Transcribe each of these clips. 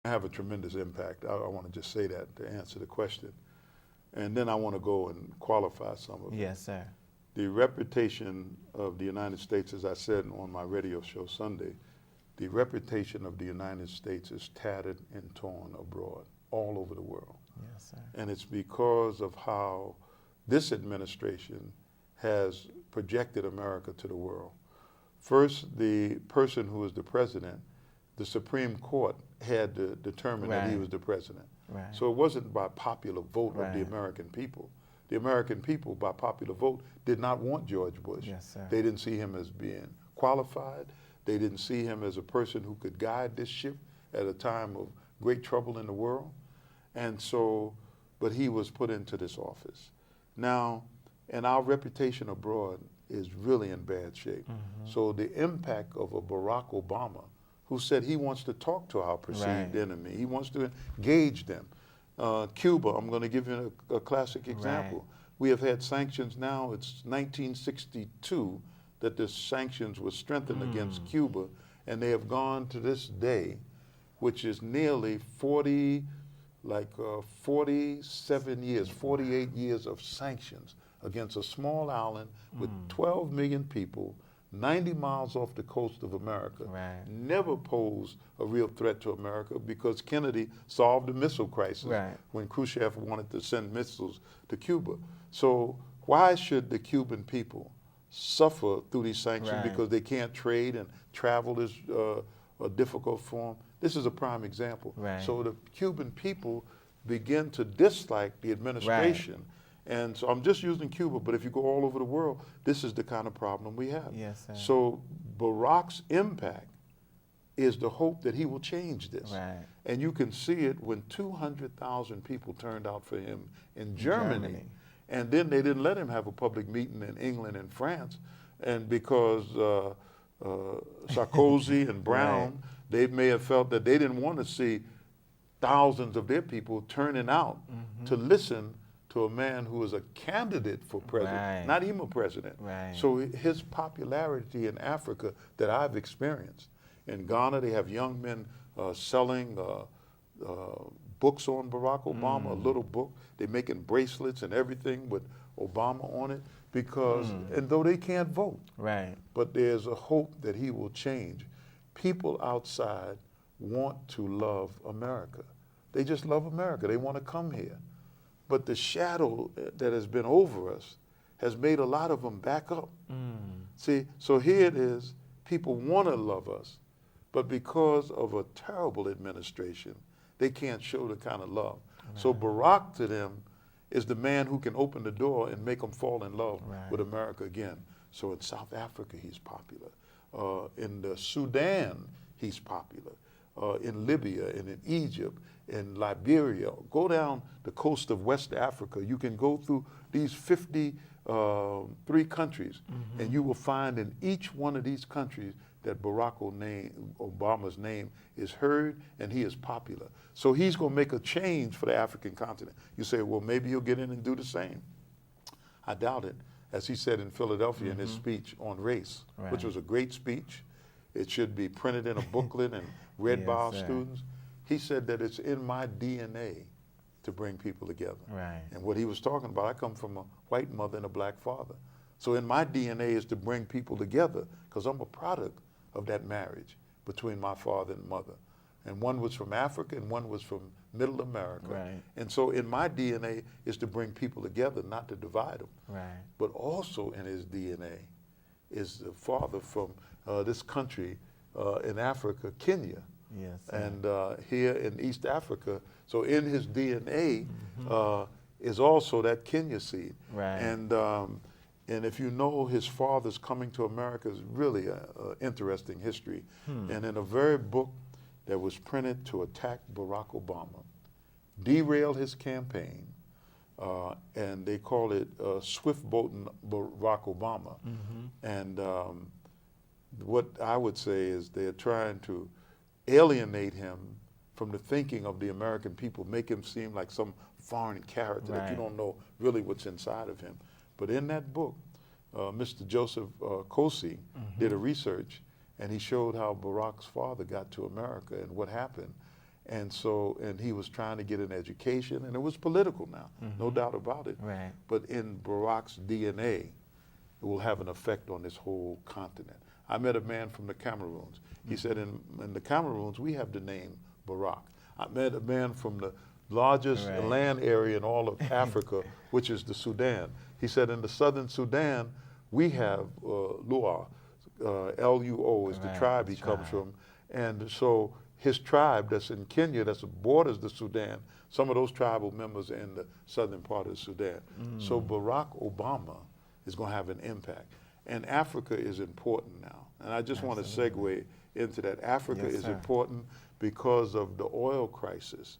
have a tremendous impact. I want to just say that to answer the question. And then I want to go and qualify some of it. Yes, sir. The reputation of the United States, as I said on my radio show Sunday, the reputation of the United States is tattered and torn abroad, all over the world. Yes, sir. And it's because of how this administration has projected America to the world. First, the person who is the president, the Supreme Court had to determine that he was the president. Right. So it wasn't by popular vote of the Right. American people. The American people, by popular vote, did not want George Bush. Yes, sir. They didn't see him as being qualified. They didn't see him as a person who could guide this ship at a time of great trouble in the world. And so, but he was put into this office. Now, and our reputation abroad is really in bad shape. So the impact of a Barack Obama, who said he wants to talk to our perceived enemy, he wants to engage them. Cuba, I'm going to give you a classic example. We have had sanctions now, it's 1962 that the sanctions were strengthened against Cuba, and they have gone to this day, which is nearly 47 years, 48 years of sanctions against a small island with 12 million people, 90 miles off the coast of America. Right. Never posed a real threat to America because Kennedy solved the missile crisis when Khrushchev wanted to send missiles to Cuba. So why should the Cuban people suffer through these sanctions because they can't trade and travel is difficult for them? This is a prime example. So the Cuban people begin to dislike the administration. And so I'm just using Cuba, but if you go all over the world, this is the kind of problem we have. Yes, sir. So Barack's impact is the hope that he will change this. And you can see it when 200,000 people turned out for him in Germany. And then they didn't let him have a public meeting in England and France. And because Sarkozy and Brown, they may have felt that they didn't want to see thousands of their people turning out to listen to a man who is a candidate for president, not even a president. So his popularity in Africa that I've experienced, in Ghana they have young men selling books on Barack Obama, a little book. They're making bracelets and everything with Obama on it because, and though they can't vote, but there's a hope that he will change. People outside want to love America. They just love America. They want to come here. But the shadow that has been over us has made a lot of them back up. See, so here it is, people want to love us, but because of a terrible administration, they can't show the kind of love. So Barack to them is the man who can open the door and make them fall in love with America again. So in South Africa, he's popular. In the Sudan, he's popular. In Libya and in Egypt, in Liberia, go down the coast of West Africa. You can go through these 53 countries, and you will find in each one of these countries that Barack Obama's name is heard and he is popular. So he's going to make a change for the African continent. You say, well, maybe he'll get in and do the same. I doubt it. As he said in Philadelphia in his speech on race, which was a great speech. It should be printed in a booklet and read by our students. He said that it's in my DNA to bring people together. And what he was talking about, I come from a white mother and a black father. So in my DNA is to bring people together because I'm a product of that marriage between my father and mother. And one was from Africa and one was from Middle America. And so in my DNA is to bring people together, not to divide them. But also in his DNA is the father from this country in Africa, Kenya. And here in East Africa. So in his DNA is also that Kenya seed. And if you know his father's coming to America is really an interesting history. And in a very book that was printed to attack Barack Obama, derail his campaign, and they call it swift boating Barack Obama. And what I would say is they're trying to alienate him from the thinking of the American people, make him seem like some foreign character that you don't know really what's inside of him. But in that book, Mr. Joseph Kosey did a research, and he showed how Barack's father got to America and what happened. And he was trying to get an education, and it was political now, no doubt about it. Right. But in Barack's DNA, it will have an effect on this whole continent. I met a man from the Cameroons. He said in the Cameroons, we have the name Barack. I met a man from the largest land area in all of Africa, which is the Sudan. He said in the southern Sudan, we have Luo, Luo is the tribe he comes from. And so his tribe that's in Kenya, that borders the Sudan, some of those tribal members are in the southern part of the Sudan. So Barack Obama is going to have an impact. And Africa is important now. And I just want to segue into that. Africa is important because of the oil crisis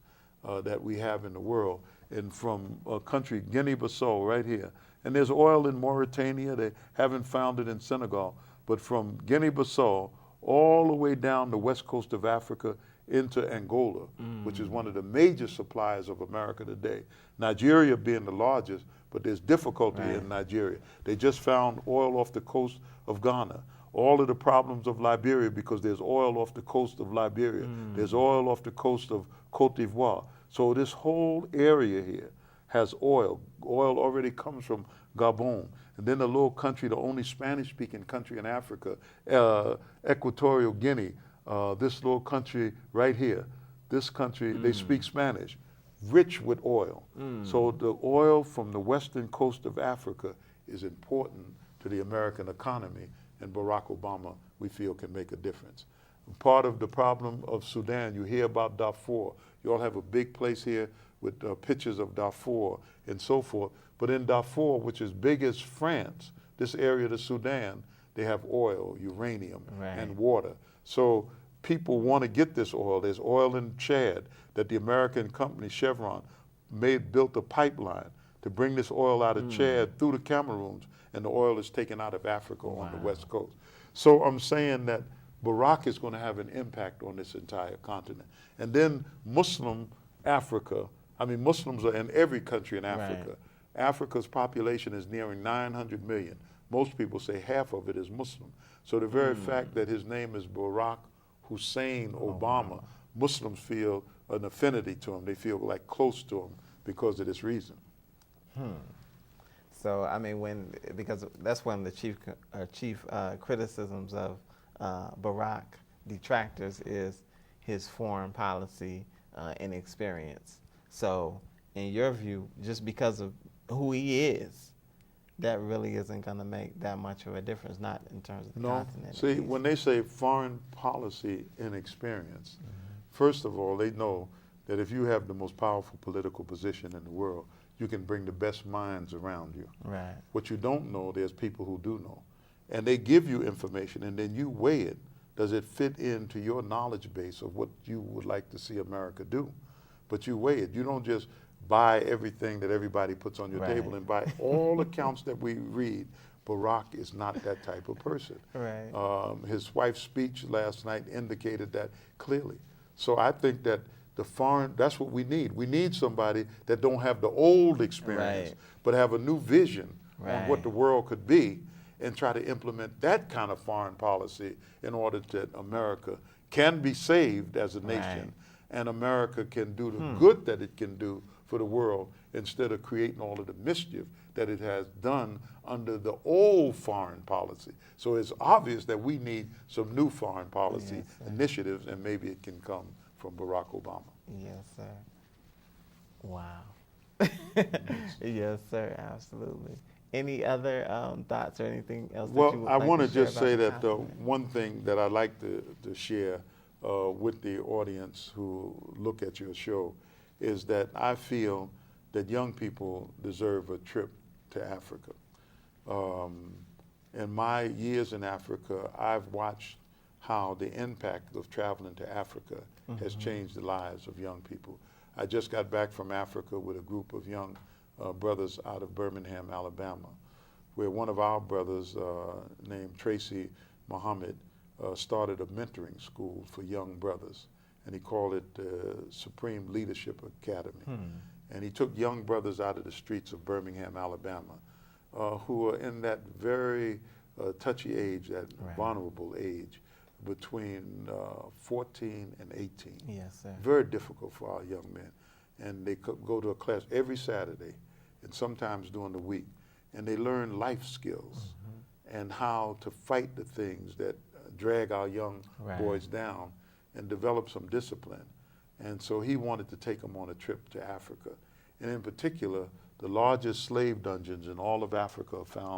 that we have in the world. And from a country, Guinea-Bissau, right here. And there's oil in Mauritania. They haven't found it in Senegal. But from Guinea-Bissau all the way down the west coast of Africa into Angola, which is one of the major suppliers of America today. Nigeria being the largest, but there's difficulty in Nigeria. They just found oil off the coast of Ghana. All of the problems of Liberia, because there's oil off the coast of Liberia. There's oil off the coast of Cote d'Ivoire. So this whole area here has oil. Oil already comes from Gabon. And then the little country, the only Spanish-speaking country in Africa, Equatorial Guinea, this little country right here, this country, they speak Spanish, rich with oil. So the oil from the western coast of Africa is important to the American economy, and Barack Obama, we feel, can make a difference. Part of the problem of Sudan, you hear about Darfur. You all have a big place here with pictures of Darfur and so forth. But in Darfur, which is big as France, this area of the Sudan, they have oil, uranium, and water. So people want to get this oil. There's oil in Chad that the American company Chevron built a pipeline to bring this oil out of Chad through the Cameroons, and the oil is taken out of Africa on the west coast. So I'm saying that Barack is going to have an impact on this entire continent. And then Muslim Africa, I mean, Muslims are in every country in Africa. Africa's population is nearing 900 million. Most people say half of it is Muslim. So the very fact that his name is Barack Hussein Obama, Muslims feel an affinity to him. They feel like close to him because of this reason. So, I mean, because that's one of the chief criticisms of Barack detractors is his foreign policy and experience. So, in your view, just because of who he is, that really isn't going to make that much of a difference, not in terms of the continent. See, when they say foreign policy and experience, first of all, they know that if you have the most powerful political position in the world, you can bring the best minds around you. Right. What you don't know, there's people who do know. And they give you information, and then you weigh it. Does it fit into your knowledge base of what you would like to see America do? But you weigh it. You don't just buy everything that everybody puts on your table and buy all accounts that we read. Barack is not that type of person. His wife's speech last night indicated that clearly. So I think that that's what we need. We need somebody that don't have the old experience, but have a new vision on what the world could be, and try to implement that kind of foreign policy in order that America can be saved as a nation, and America can do the good that it can do for the world, instead of creating all of the mischief that it has done under the old foreign policy. So it's obvious that we need some new foreign policy initiatives, and maybe it can come from Barack Obama. Yes, sir. Wow. Yes, sir, absolutely. Any other thoughts or anything else that you would like to share? Well, I want to just say about that one thing that I'd like to share with the audience who look at your show is that I feel that young people deserve a trip to Africa. In my years in Africa, I've watched how the impact of traveling to Africa has changed the lives of young people. I just got back from Africa with a group of young brothers out of Birmingham, Alabama, where one of our brothers named Tracy Muhammad started a mentoring school for young brothers, and he called it the Supreme Leadership Academy. And he took young brothers out of the streets of Birmingham, Alabama, who are in that very touchy age, that vulnerable age, between 14 and 18. Yes, sir. Very difficult for our young men. And they go to a class every Saturday and sometimes during the week. And they learn life skills and how to fight the things that drag our young boys down and develop some discipline. And so he wanted to take them on a trip to Africa. And in particular, the largest slave dungeons in all of Africa are found